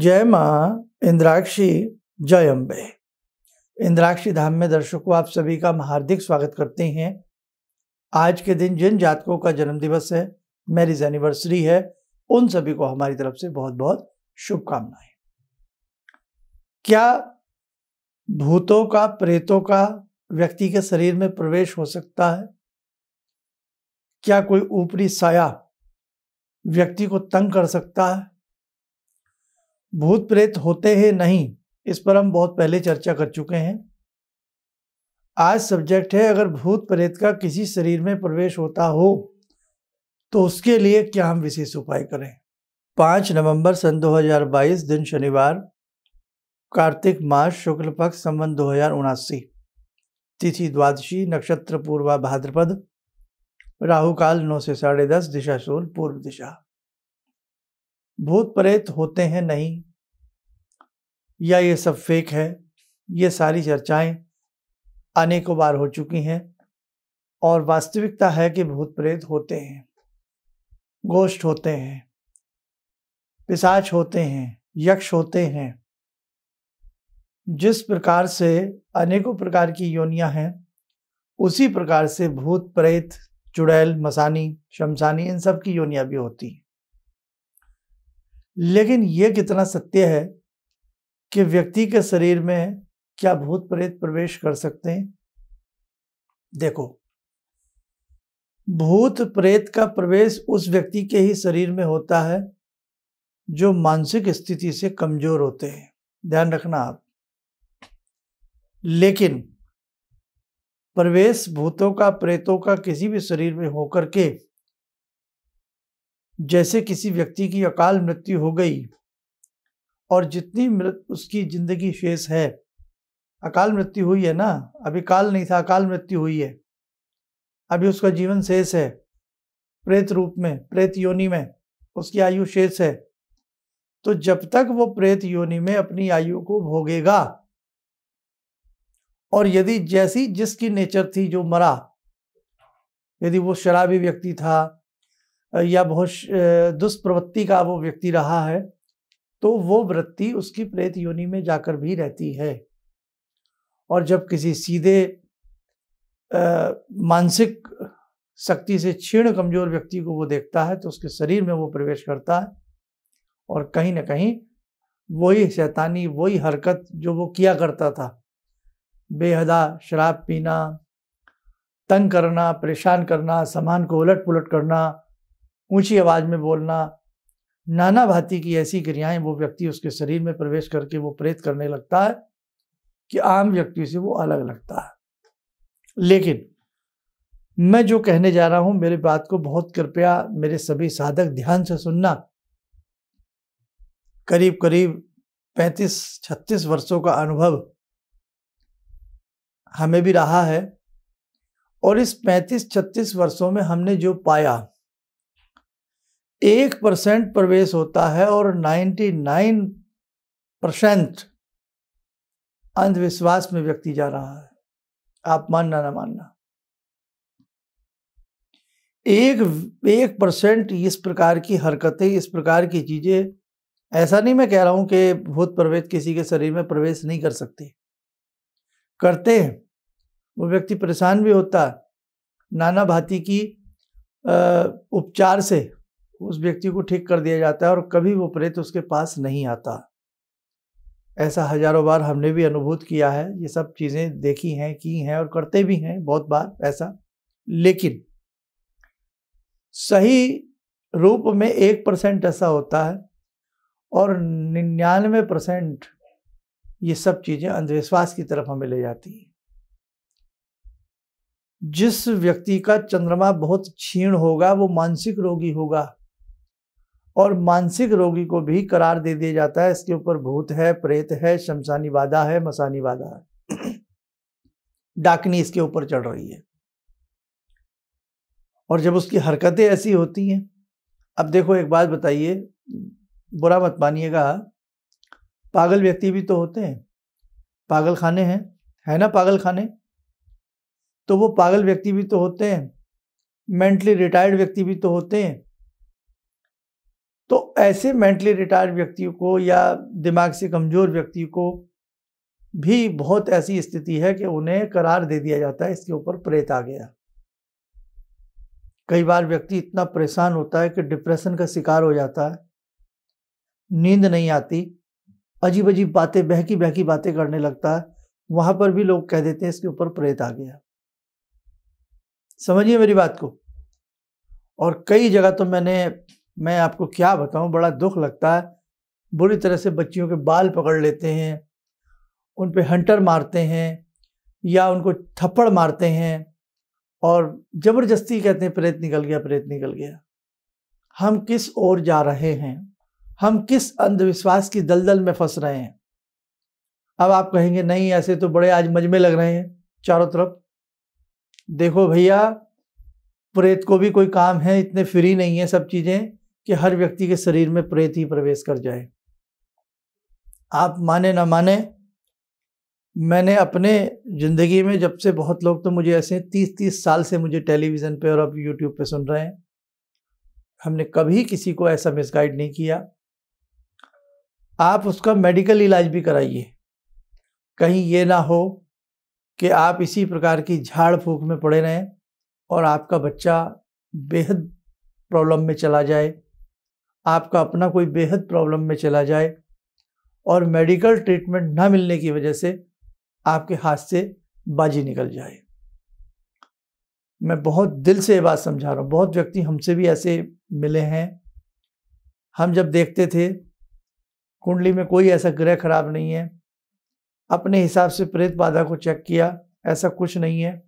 जय माँ इंद्राक्षी, जय अम्बे। इंद्राक्षी धाम में दर्शकों आप सभी का हार्दिक स्वागत करते हैं। आज के दिन जिन जातकों का जन्म दिवस है, मैरिज एनिवर्सरी है, उन सभी को हमारी तरफ से बहुत बहुत शुभकामनाएं। क्या भूतों का, प्रेतों का व्यक्ति के शरीर में प्रवेश हो सकता है? क्या कोई ऊपरी साया व्यक्ति को तंग कर सकता है? भूत प्रेत होते हैं नहीं, इस पर हम बहुत पहले चर्चा कर चुके हैं। आज सब्जेक्ट है, अगर भूत प्रेत का किसी शरीर में प्रवेश होता हो तो उसके लिए क्या हम विशेष उपाय करें। 5 नवंबर सन 2022 दिन शनिवार, कार्तिक मास, शुक्ल पक्ष, संवत 2079, तिथि द्वादशी, नक्षत्र पूर्वा भाद्रपद, राहु काल 9 से 10:30, दिशा शूल पूर्व दिशा। भूत प्रेत होते हैं नहीं, या ये सब फेक है, ये सारी चर्चाएं अनेकों बार हो चुकी हैं और वास्तविकता है कि भूत प्रेत होते हैं, गोष्ठ होते हैं, पिशाच होते हैं, यक्ष होते हैं। जिस प्रकार से अनेकों प्रकार की योनियां हैं, उसी प्रकार से भूत प्रेत, चुड़ैल, मसानी, शमशानी, इन सब की योनियां भी होती हैं। लेकिन ये कितना सत्य है कि व्यक्ति के शरीर में क्या भूत प्रेत प्रवेश कर सकते हैं? देखो, भूत प्रेत का प्रवेश उस व्यक्ति के ही शरीर में होता है जो मानसिक स्थिति से कमजोर होते हैं, ध्यान रखना आप। लेकिन प्रवेश भूतों का, प्रेतों का किसी भी शरीर में होकर के, जैसे किसी व्यक्ति की अकाल मृत्यु हो गई और जितनी उसकी जिंदगी शेष है, अकाल मृत्यु हुई है ना, अभी काल नहीं था, अकाल मृत्यु हुई है, अभी उसका जीवन शेष है, प्रेत रूप में, प्रेत योनि में उसकी आयु शेष है। तो जब तक वो प्रेत योनि में अपनी आयु को भोगेगा, और यदि जैसी जिसकी नेचर थी जो मरा, यदि वो शराबी व्यक्ति था या बहुत दुष्प्रवृत्ति का वो व्यक्ति रहा है, तो वो वृत्ति उसकी प्रेत योनि में जाकर भी रहती है। और जब किसी सीधे मानसिक शक्ति से क्षीण कमजोर व्यक्ति को वो देखता है, तो उसके शरीर में वो प्रवेश करता है और कहीं ना कहीं वही शैतानी, वही हरकत जो वो किया करता था, बेहदा शराब पीना, तंग करना, परेशान करना, सामान को उलट पुलट करना, ऊंची आवाज में बोलना, नाना भांति की ऐसी क्रियाएं वो व्यक्ति उसके शरीर में प्रवेश करके वो प्रेत करने लगता है कि आम व्यक्ति से वो अलग लगता है। लेकिन मैं जो कहने जा रहा हूं, मेरी बात को बहुत कृपया मेरे सभी साधक ध्यान से सुनना। करीब करीब 35-36 वर्षों का अनुभव हमें भी रहा है, और इस 35-36 वर्षों में हमने जो पाया, 1% प्रवेश होता है और 99% अंधविश्वास में व्यक्ति जा रहा है। आप मानना ना मानना, 1% इस प्रकार की हरकतें, इस प्रकार की चीजें, ऐसा नहीं मैं कह रहा हूं कि भूत प्रेत किसी के शरीर में प्रवेश नहीं कर सकते, करते हैं। वो व्यक्ति परेशान भी होता है, नाना भांति की उपचार से उस व्यक्ति को ठीक कर दिया जाता है और कभी वो प्रेत उसके पास नहीं आता। ऐसा हजारों बार हमने भी अनुभूत किया है, ये सब चीजें देखी हैं, की हैं और करते भी हैं बहुत बार ऐसा। लेकिन सही रूप में 1% ऐसा होता है और 99% ये सब चीजें अंधविश्वास की तरफ हमें ले जाती हैं। जिस व्यक्ति का चंद्रमा बहुत क्षीण होगा वो मानसिक रोगी होगा, और मानसिक रोगी को भी करार दे दिया जाता है, इसके ऊपर भूत है, प्रेत है, शमशानी बाधा है, मसानी बाधा है, डाकनी इसके ऊपर चढ़ रही है। और जब उसकी हरकतें ऐसी होती हैं, अब देखो एक बात बताइए, बुरा मत मानिएगा, पागल व्यक्ति भी तो होते हैं, पागल खाने हैं, है ना, पागल खाने, तो वो पागल व्यक्ति भी तो होते हैं, मेंटली रिटायर्ड व्यक्ति भी तो होते हैं। तो ऐसे मेंटली रिटायर्ड व्यक्तियों को या दिमाग से कमजोर व्यक्ति को भी बहुत ऐसी स्थिति है कि उन्हें करार दे दिया जाता है इसके ऊपर प्रेत आ गया। कई बार व्यक्ति इतना परेशान होता है कि डिप्रेशन का शिकार हो जाता है, नींद नहीं आती, अजीब अजीब बातें, बहकी बहकी बातें करने लगता है। वहां पर भी लोग कह देते हैं इसके ऊपर प्रेत आ गया। समझिए मेरी बात को। और कई जगह तो मैं आपको क्या बताऊं, बड़ा दुख लगता है। बुरी तरह से बच्चियों के बाल पकड़ लेते हैं, उन पे हंटर मारते हैं या उनको थप्पड़ मारते हैं और जबरदस्ती कहते हैं प्रेत निकल गया, प्रेत निकल गया। हम किस ओर जा रहे हैं? हम किस अंधविश्वास की दलदल में फंस रहे हैं? अब आप कहेंगे नहीं, ऐसे तो बड़े आज मजमे लग रहे हैं चारों तरफ। देखो भैया, प्रेत को भी कोई काम है, इतने फ्री नहीं है सब चीजें कि हर व्यक्ति के शरीर में प्रेत ही प्रवेश कर जाए। आप माने ना माने, मैंने अपने जिंदगी में जब से, बहुत लोग तो मुझे ऐसे 30-30 साल से मुझे टेलीविजन पे और अब यूट्यूब पे सुन रहे हैं, हमने कभी किसी को ऐसा मिसगाइड नहीं किया। आप उसका मेडिकल इलाज भी कराइए, कहीं ये ना हो कि आप इसी प्रकार की झाड़ फूक में पड़े रहें और आपका बच्चा बेहद प्रॉब्लम में चला जाए, आपका अपना कोई बेहद प्रॉब्लम में चला जाए और मेडिकल ट्रीटमेंट ना मिलने की वजह से आपके हाथ से बाजी निकल जाए। मैं बहुत दिल से ये बात समझा रहा हूँ। बहुत व्यक्ति हमसे भी ऐसे मिले हैं। हम जब देखते थे कुंडली में कोई ऐसा ग्रह खराब नहीं है, अपने हिसाब से प्रेत बाधा को चेक किया, ऐसा कुछ नहीं है।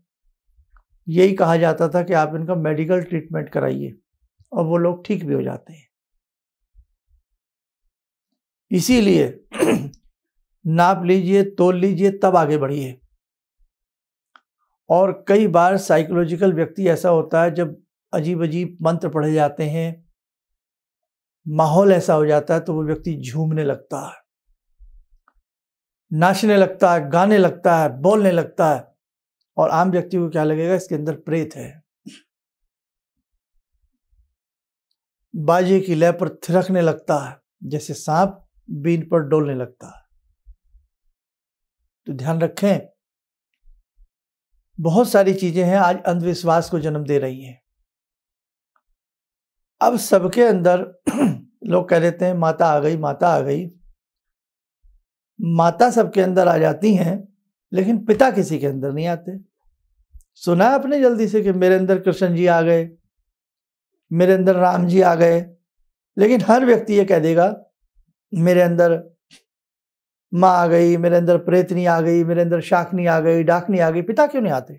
यही कहा जाता था कि आप इनका मेडिकल ट्रीटमेंट कराइए और वो लोग ठीक भी हो जाते हैं। इसीलिए नाप लीजिए, तोल लीजिए, तब आगे बढ़िए। और कई बार साइकोलॉजिकल व्यक्ति ऐसा होता है, जब अजीब अजीब मंत्र पढ़े जाते हैं, माहौल ऐसा हो जाता है, तो वो व्यक्ति झूमने लगता है, नाचने लगता है, गाने लगता है, बोलने लगता है। और आम व्यक्ति को क्या लगेगा, इसके अंदर प्रेत है। बाजे की लय पर थिरकने लगता है, जैसे सांप बीन पर डोलने लगता है। तो ध्यान रखें, बहुत सारी चीजें हैं आज अंधविश्वास को जन्म दे रही हैं। अब सबके अंदर लोग कह देते हैं माता आ गई, माता आ गई। माता सबके अंदर आ जाती हैं, लेकिन पिता किसी के अंदर नहीं आते। सुना आपने जल्दी से कि मेरे अंदर कृष्ण जी आ गए, मेरे अंदर राम जी आ गए, लेकिन हर व्यक्ति ये कह देगा मेरे अंदर माँ आ गई, मेरे अंदर प्रेतनी आ गई, मेरे अंदर शाकनी आ गई, डाकनी आ गई। पिता क्यों नहीं आते?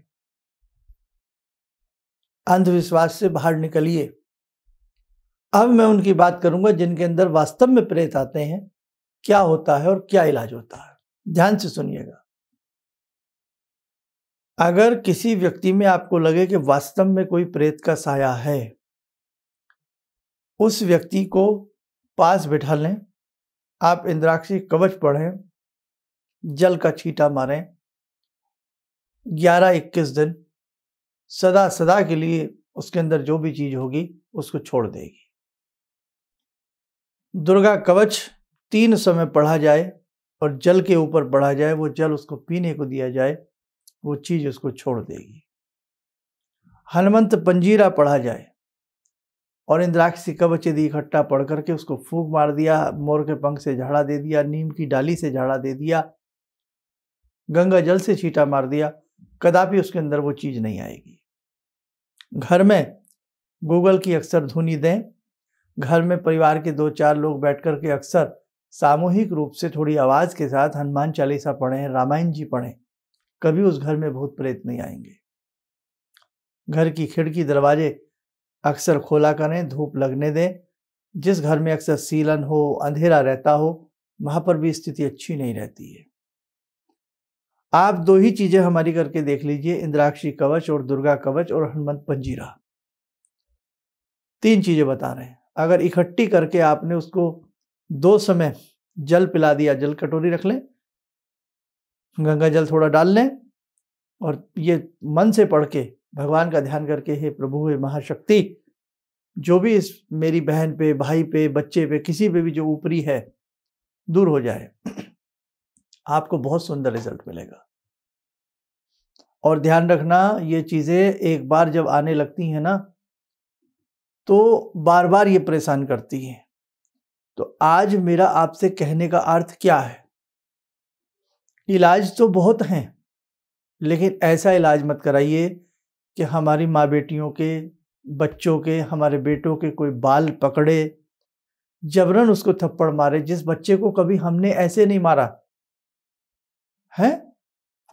अंधविश्वास से बाहर निकलिए। अब मैं उनकी बात करूंगा जिनके अंदर वास्तव में प्रेत आते हैं, क्या होता है और क्या इलाज होता है। ध्यान से सुनिएगा। अगर किसी व्यक्ति में आपको लगे कि वास्तव में कोई प्रेत का साया है, उस व्यक्ति को पास बिठा लें, आप इंद्राक्षी कवच पढ़ें, जल का छींटा मारें, 11-21 दिन सदा सदा के लिए उसके अंदर जो भी चीज होगी उसको छोड़ देगी। दुर्गा कवच 3 समय पढ़ा जाए और जल के ऊपर पढ़ा जाए, वो जल उसको पीने को दिया जाए, वो चीज उसको छोड़ देगी। हनुमंत पंजीरा पढ़ा जाए और इंद्राक्षी कवच यदि इकट्ठा पढ़ करके उसको फूंक मार दिया, मोर के पंख से झाड़ा दे दिया, नीम की डाली से झाड़ा दे दिया, गंगा जल से छींटा मार दिया, कदापि उसके अंदर वो चीज नहीं आएगी। घर में गूगल की अक्सर धुनी दें। घर में परिवार के 2-4 लोग बैठ कर के अक्सर सामूहिक रूप से थोड़ी आवाज के साथ हनुमान चालीसा पढ़ें, रामायण जी पढ़ें। कभी उस घर में भूत प्रेत नहीं आएंगे। घर की खिड़की दरवाजे अक्सर खोला करें, धूप लगने दें। जिस घर में अक्सर सीलन हो, अंधेरा रहता हो, वहां पर भी स्थिति अच्छी नहीं रहती है। आप 2 ही चीजें हमारी करके देख लीजिए, इंद्राक्षी कवच और दुर्गा कवच और हनुमंत पंजीरा। 3 चीजें बता रहे हैं। अगर इकट्ठी करके आपने उसको 2 समय जल पिला दिया, जल कटोरी रख लें, गंगा जल थोड़ा डाल लें और ये मन से पढ़ के भगवान का ध्यान करके, हे प्रभु, हे महाशक्ति, जो भी इस मेरी बहन पे, भाई पे, बच्चे पे, किसी पे भी जो ऊपरी है, दूर हो जाए, आपको बहुत सुंदर रिजल्ट मिलेगा। और ध्यान रखना, ये चीज़ें एक बार जब आने लगती हैं ना, तो बार बार ये परेशान करती हैं। तो आज मेरा आपसे कहने का अर्थ क्या है? इलाज तो बहुत हैं, लेकिन ऐसा इलाज मत कराइए कि हमारी माँ बेटियों के, बच्चों के, हमारे बेटों के कोई बाल पकड़े, जबरन उसको थप्पड़ मारे। जिस बच्चे को कभी हमने ऐसे नहीं मारा है,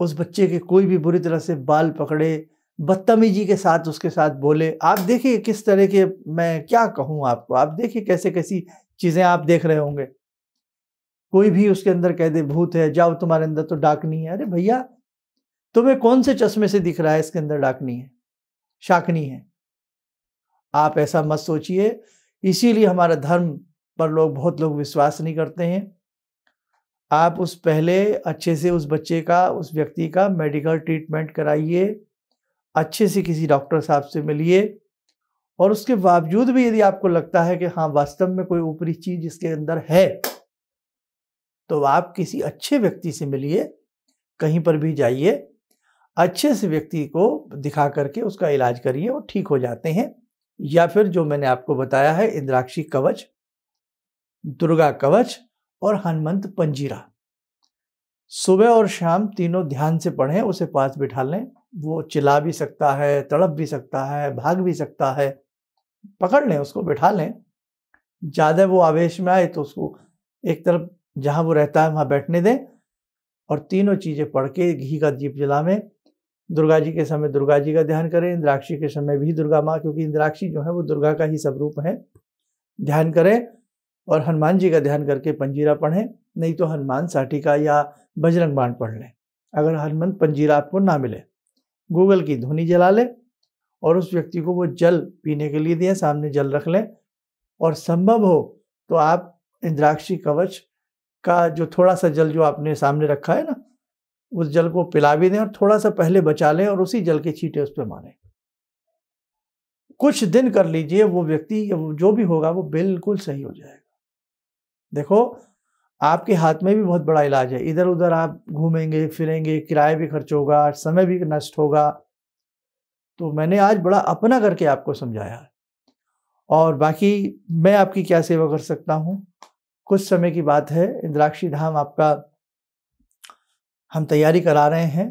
उस बच्चे के कोई भी बुरी तरह से बाल पकड़े, बदतमीजी के साथ उसके साथ बोले। आप देखिए किस तरह के, मैं क्या कहूँ आपको, आप देखिए कैसे कैसी चीज़ें आप देख रहे होंगे। कोई भी उसके अंदर कह दे भूत है, जाओ तुम्हारे अंदर तो डाकनी है। अरे भैया, तुम्हें कौन से चश्मे से दिख रहा है इसके अंदर डाकनी है, शाकनी है? आप ऐसा मत सोचिए। इसीलिए हमारा धर्म पर बहुत लोग विश्वास नहीं करते हैं। आप उस पहले अच्छे से उस बच्चे का, उस व्यक्ति का मेडिकल ट्रीटमेंट कराइए, अच्छे से किसी डॉक्टर साहब से मिलिए। और उसके बावजूद भी यदि आपको लगता है कि हाँ वास्तव में कोई ऊपरी चीज इसके अंदर है, तो आप किसी अच्छे व्यक्ति से मिलिए, कहीं पर भी जाइए, अच्छे से व्यक्ति को दिखा करके उसका इलाज करिए, वो ठीक हो जाते हैं। या फिर जो मैंने आपको बताया है, इंद्राक्षी कवच, दुर्गा कवच और हनुमंत पंजीरा, सुबह और शाम तीनों ध्यान से पढ़ें, उसे पास बिठा लें। वो चिल्ला भी सकता है, तड़प भी सकता है, भाग भी सकता है, पकड़ लें उसको, बिठा लें। ज़्यादा वो आवेश में आए तो उसको एक तरफ जहाँ वो रहता है वहाँ बैठने दें, और तीनों चीज़ें पढ़ के घी का दीप जलावें। दुर्गा जी के समय दुर्गा जी का ध्यान करें, इंद्राक्षी के समय भी दुर्गा माँ, क्योंकि इंद्राक्षी जो है वो दुर्गा का ही स्वरूप है, ध्यान करें। और हनुमान जी का ध्यान करके पंजीरा पढ़ें, नहीं तो हनुमान साटिका या बजरंग बाण पढ़ लें। अगर हनुमंत पंजीरा आपको ना मिले, गूगल की धुनी जला लें और उस व्यक्ति को वो जल पीने के लिए दें, सामने जल रख लें। और संभव हो तो आप इंद्राक्षी कवच का जो थोड़ा सा जल जो आपने सामने रखा है ना, उस जल को पिला भी दें और थोड़ा सा पहले बचा लें और उसी जल के छींटे उस पर मारें। कुछ दिन कर लीजिए, वो व्यक्ति जो भी होगा वो बिल्कुल सही हो जाएगा। देखो, आपके हाथ में भी बहुत बड़ा इलाज है। इधर उधर आप घूमेंगे फिरेंगे, किराया भी खर्च होगा, समय भी नष्ट होगा। तो मैंने आज बड़ा अपना करके आपको समझाया है। और बाकी मैं आपकी क्या सेवा कर सकता हूँ? कुछ समय की बात है, इंद्राक्षी धाम आपका हम तैयारी करा रहे हैं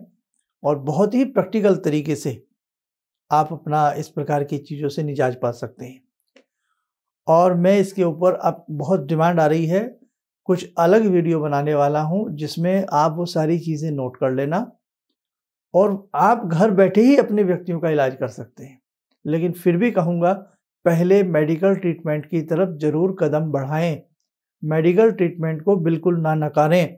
और बहुत ही प्रैक्टिकल तरीके से आप अपना इस प्रकार की चीज़ों से निजात पा सकते हैं। और मैं इसके ऊपर अब बहुत डिमांड आ रही है, कुछ अलग वीडियो बनाने वाला हूं जिसमें आप वो सारी चीज़ें नोट कर लेना और आप घर बैठे ही अपने व्यक्तियों का इलाज कर सकते हैं। लेकिन फिर भी कहूँगा, पहले मेडिकल ट्रीटमेंट की तरफ जरूर कदम बढ़ाएं। मेडिकल ट्रीटमेंट को बिल्कुल ना नकारें।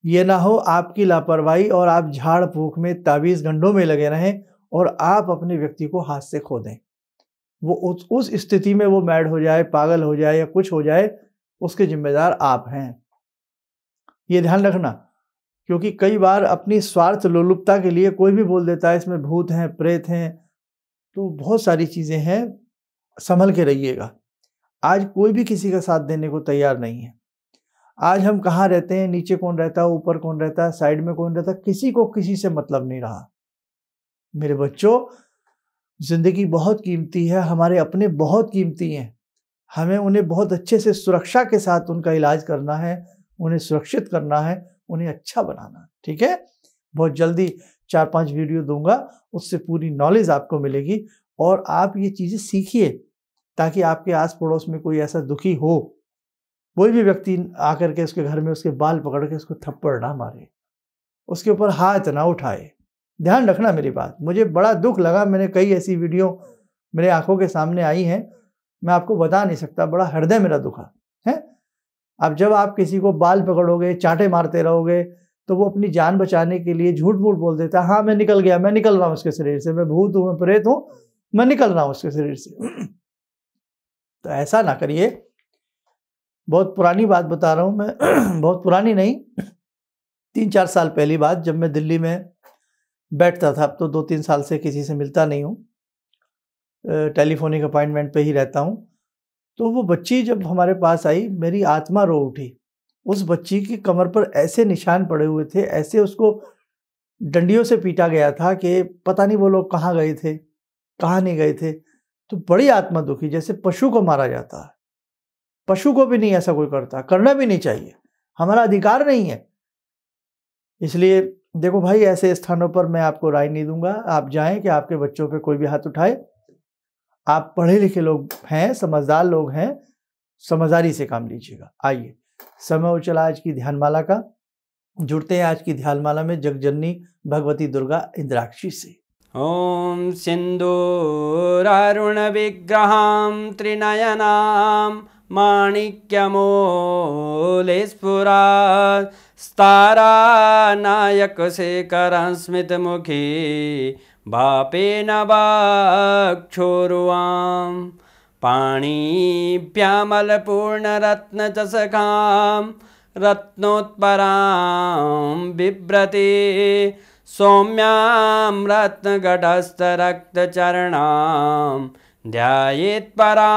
ये ना हो आपकी लापरवाही और आप झाड़ फूक में, ताबीज़ गंढों में लगे रहें और आप अपने व्यक्ति को हाथ से खो दें। वो उस स्थिति में वो मैड हो जाए, पागल हो जाए या कुछ हो जाए, उसके जिम्मेदार आप हैं। ये ध्यान रखना, क्योंकि कई बार अपनी स्वार्थ लोलुपता के लिए कोई भी बोल देता है इसमें भूत हैं, प्रेत हैं, तो बहुत सारी चीज़ें हैं, संभल के रहिएगा। आज कोई भी किसी का साथ देने को तैयार नहीं है। आज हम कहाँ रहते हैं, नीचे कौन रहता है, ऊपर कौन रहता है, साइड में कौन रहता है, किसी को किसी से मतलब नहीं रहा। मेरे बच्चों, जिंदगी बहुत कीमती है, हमारे अपने बहुत कीमती हैं। हमें उन्हें बहुत अच्छे से सुरक्षा के साथ उनका इलाज करना है, उन्हें सुरक्षित करना है, उन्हें अच्छा बनाना है। ठीक है, बहुत जल्दी 4-5 वीडियो दूंगा, उससे पूरी नॉलेज आपको मिलेगी और आप ये चीज़ें सीखिए, ताकि आपके आस पड़ोस में कोई ऐसा दुखी हो, कोई भी व्यक्ति आकर के उसके घर में उसके बाल पकड़ के उसको थप्पड़ ना मारे, उसके ऊपर हाथ ना उठाए। ध्यान रखना मेरी बात। मुझे बड़ा दुख लगा, मैंने कई ऐसी वीडियो मेरे आंखों के सामने आई हैं, मैं आपको बता नहीं सकता, बड़ा हृदय मेरा दुखा है। अब जब आप किसी को बाल पकड़ोगे, चांटे मारते रहोगे, तो वो अपनी जान बचाने के लिए झूठ मूठ बोल देता है, हाँ मैं निकल गया, मैं निकल रहा हूँ उसके शरीर से, मैं भूत हूँ, मैं प्रेत हूँ, मैं निकल रहा हूँ उसके शरीर से। तो ऐसा ना करिए। बहुत पुरानी बात बता रहा हूँ मैं, बहुत पुरानी नहीं, 3-4 साल पहली बात, जब मैं दिल्ली में बैठता था, अब तो 2-3 साल से किसी से मिलता नहीं हूँ। टेलीफोनिक अपॉइंटमेंट पे ही रहता हूँ। तो वो बच्ची जब हमारे पास आई, मेरी आत्मा रो उठी। उस बच्ची की कमर पर ऐसे निशान पड़े हुए थे, ऐसे उसको डंडियों से पीटा गया था कि पता नहीं वो लोग कहाँ गए थे, कहाँ नहीं गए थे। तो बड़ी आत्मा दुखी, जैसे पशु को मारा जाता है। पशु को भी नहीं ऐसा कोई करता, करना भी नहीं चाहिए, हमारा अधिकार नहीं है। इसलिए देखो भाई, ऐसे स्थानों पर मैं आपको राय नहीं दूंगा आप जाएं कि आपके बच्चों पे कोई भी हाथ उठाए। आप पढ़े लिखे लोग हैं, समझदार लोग हैं, समझदारी से काम लीजिएगा। आइए, समय हो चला आज की ध्यानमाला का। जुड़ते हैं आज की ध्यानमाला में जगजननी भगवती दुर्गा इंद्राक्षी से। ओम सिंदूरारुण विग्रहां त्रिनयनां माणिक्यमूले स्फुरात् स्तारानायकशेखरं स्मितमुखी भापेन वक्षोरुवां पाणिभ्यामलपूर्णरत्नचषकां रत्नोत्परां बिभ्रति सौम्यां रत्नघटस्थरक्तचरणां ध्यायेत्परां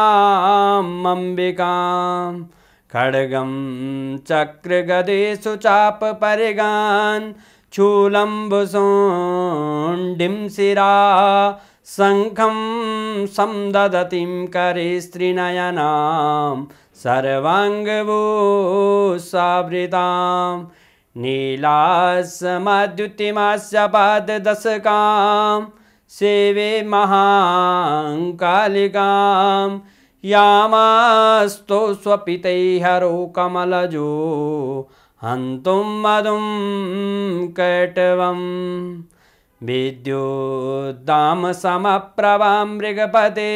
अम्बिकां खड्गं चक्रगदेषु चापपरिगान् शूलम्बुशुण्डिं शिरा शङ्खं संदधतीं करे स्त्रीनयनां सर्वाङ्गभूषावृतां नीलास्मद्युतिमास्य पाददशकां सेवे महाकालिकां यामास्तो स्वपितैहरो कमलजो हन्तुं मधुं कैटवम् विद्युद्दामसमप्रभां मृगपते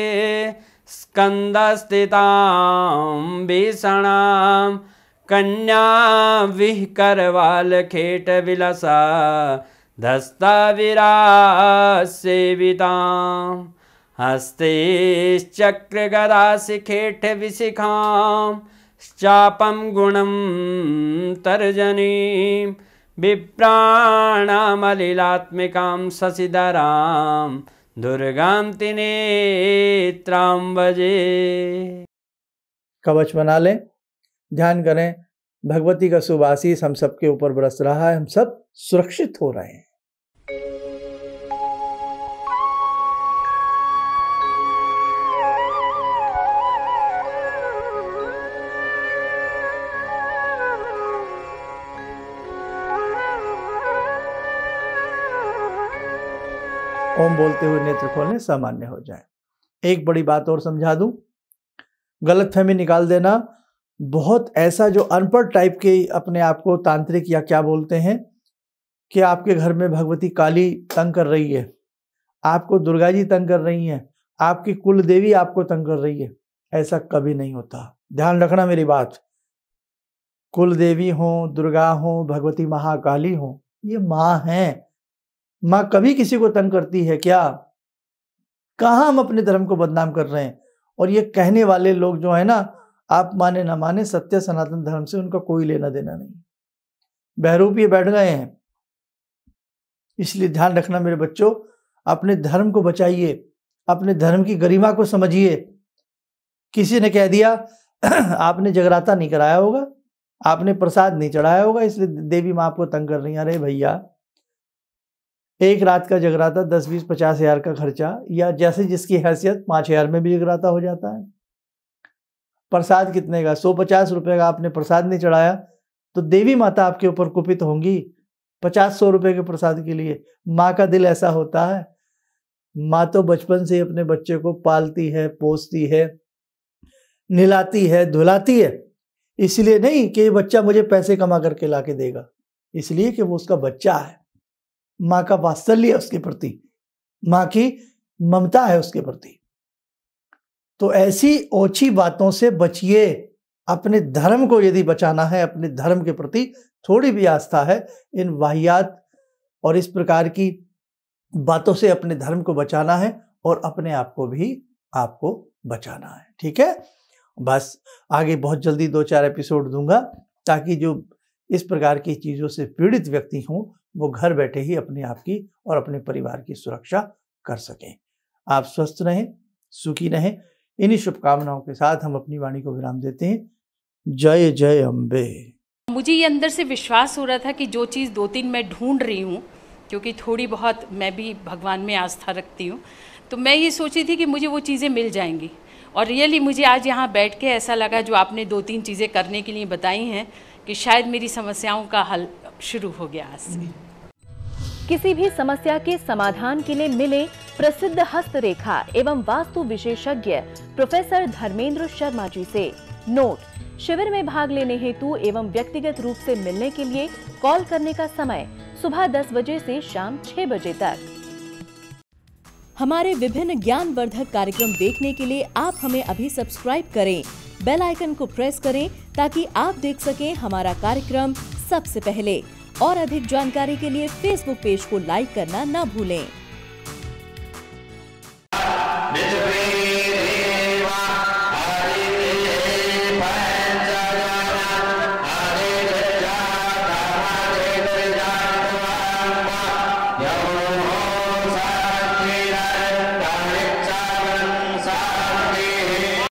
स्कन्दस्थितां भीषणां कन्या विहकरवालखेटविलसा धस्ताविरासेवितां हस्तैश्चक्रगदाशिखेटविशिखां चापं गुणं तर्जनीं विप्राणामलिलात्मिकां शशिधरां दुर्गां त्रिनेत्रां भजे। कवच बना लें, ध्यान करें, भगवती का शुभ आशीष हम सबके ऊपर बरस रहा है, हम सब सुरक्षित हो रहे हैं। ओम बोलते हुए नेत्र खोलें, सामान्य हो जाए। एक बड़ी बात और समझा दूं, गलतफहमी निकाल देना। बहुत ऐसा जो अनपढ़ टाइप के अपने आप को तांत्रिक या क्या बोलते हैं कि आपके घर में भगवती काली तंग कर रही है, आपको दुर्गा जी तंग कर रही हैं, आपकी कुल देवी आपको तंग कर रही है, ऐसा कभी नहीं होता। ध्यान रखना मेरी बात। कुल देवी हो, दुर्गा हो, भगवती महाकाली हो, ये माँ हैं। माँ कभी किसी को तंग करती है क्या? कहाँ हम अपने धर्म को बदनाम कर रहे हैं? और ये कहने वाले लोग जो है ना, आप माने ना माने, सत्य सनातन धर्म से उनका कोई लेना देना नहीं। बहरूप ये बैठ गए हैं। इसलिए ध्यान रखना मेरे बच्चों, अपने धर्म को बचाइए, अपने धर्म की गरिमा को समझिए। किसी ने कह दिया आपने जगराता नहीं कराया होगा, आपने प्रसाद नहीं चढ़ाया होगा, इसलिए देवी माँ आपको तंग कर रही है। अरे भैया, एक रात का जगराता 10, 20, 50 हज़ार का खर्चा, या जैसे जिसकी हैसियत 5,000 में भी जगराता हो जाता है। प्रसाद कितने का? 150 रुपए का आपने प्रसाद नहीं चढ़ाया तो देवी माता आपके ऊपर कुपित होंगी 50-100 रुपए के प्रसाद के लिए। माँ का दिल ऐसा होता है। माँ तो बचपन से अपने बच्चे को पालती है, पोसती है, निलाती है, धुलाती है। इसलिए नहीं कि ये बच्चा मुझे पैसे कमा करके ला के देगा, इसलिए कि वो उसका बच्चा है। माँ का वात्सल्य है उसके प्रति, माँ की ममता है उसके प्रति। तो ऐसी ओछी बातों से बचिए। अपने धर्म को यदि बचाना है, अपने धर्म के प्रति थोड़ी भी आस्था है, इन वाहियात और इस प्रकार की बातों से अपने धर्म को बचाना है और अपने आप को भी आपको बचाना है। ठीक है, बस आगे बहुत जल्दी 2-4 एपिसोड दूंगा ताकि जो इस प्रकार की चीज़ों से पीड़ित व्यक्ति हों वो घर बैठे ही अपने आप की और अपने परिवार की सुरक्षा कर सकें। आप स्वस्थ रहें, सुखी रहें। इन्हीं शुभकामनाओं के साथ हम अपनी वाणी को विराम देते हैं। जय जय अम्बे। मुझे ये अंदर से विश्वास हो रहा था कि जो चीज़ 2-3 मैं ढूंढ रही हूँ, क्योंकि थोड़ी बहुत मैं भी भगवान में आस्था रखती हूँ, तो मैं ये सोची थी कि मुझे वो चीज़ें मिल जाएंगी। और रियली मुझे आज यहाँ बैठ के ऐसा लगा, जो आपने 2-3 चीज़ें करने के लिए बताई हैं, कि शायद मेरी समस्याओं का हल शुरू हो गया आज से। किसी भी समस्या के समाधान के लिए मिले प्रसिद्ध हस्तरेखा एवं वास्तु विशेषज्ञ प्रोफेसर धर्मेंद्र शर्मा जी से। नोट: शिविर में भाग लेने हेतु एवं व्यक्तिगत रूप से मिलने के लिए कॉल करने का समय सुबह 10 बजे से शाम 6 बजे तक। हमारे विभिन्न ज्ञानवर्धक कार्यक्रम देखने के लिए आप हमें अभी सब्सक्राइब करें, बेल आइकन को प्रेस करें ताकि आप देख सकें हमारा कार्यक्रम सबसे पहले। और अधिक जानकारी के लिए फेसबुक पेज को लाइक करना न भूलें। Yo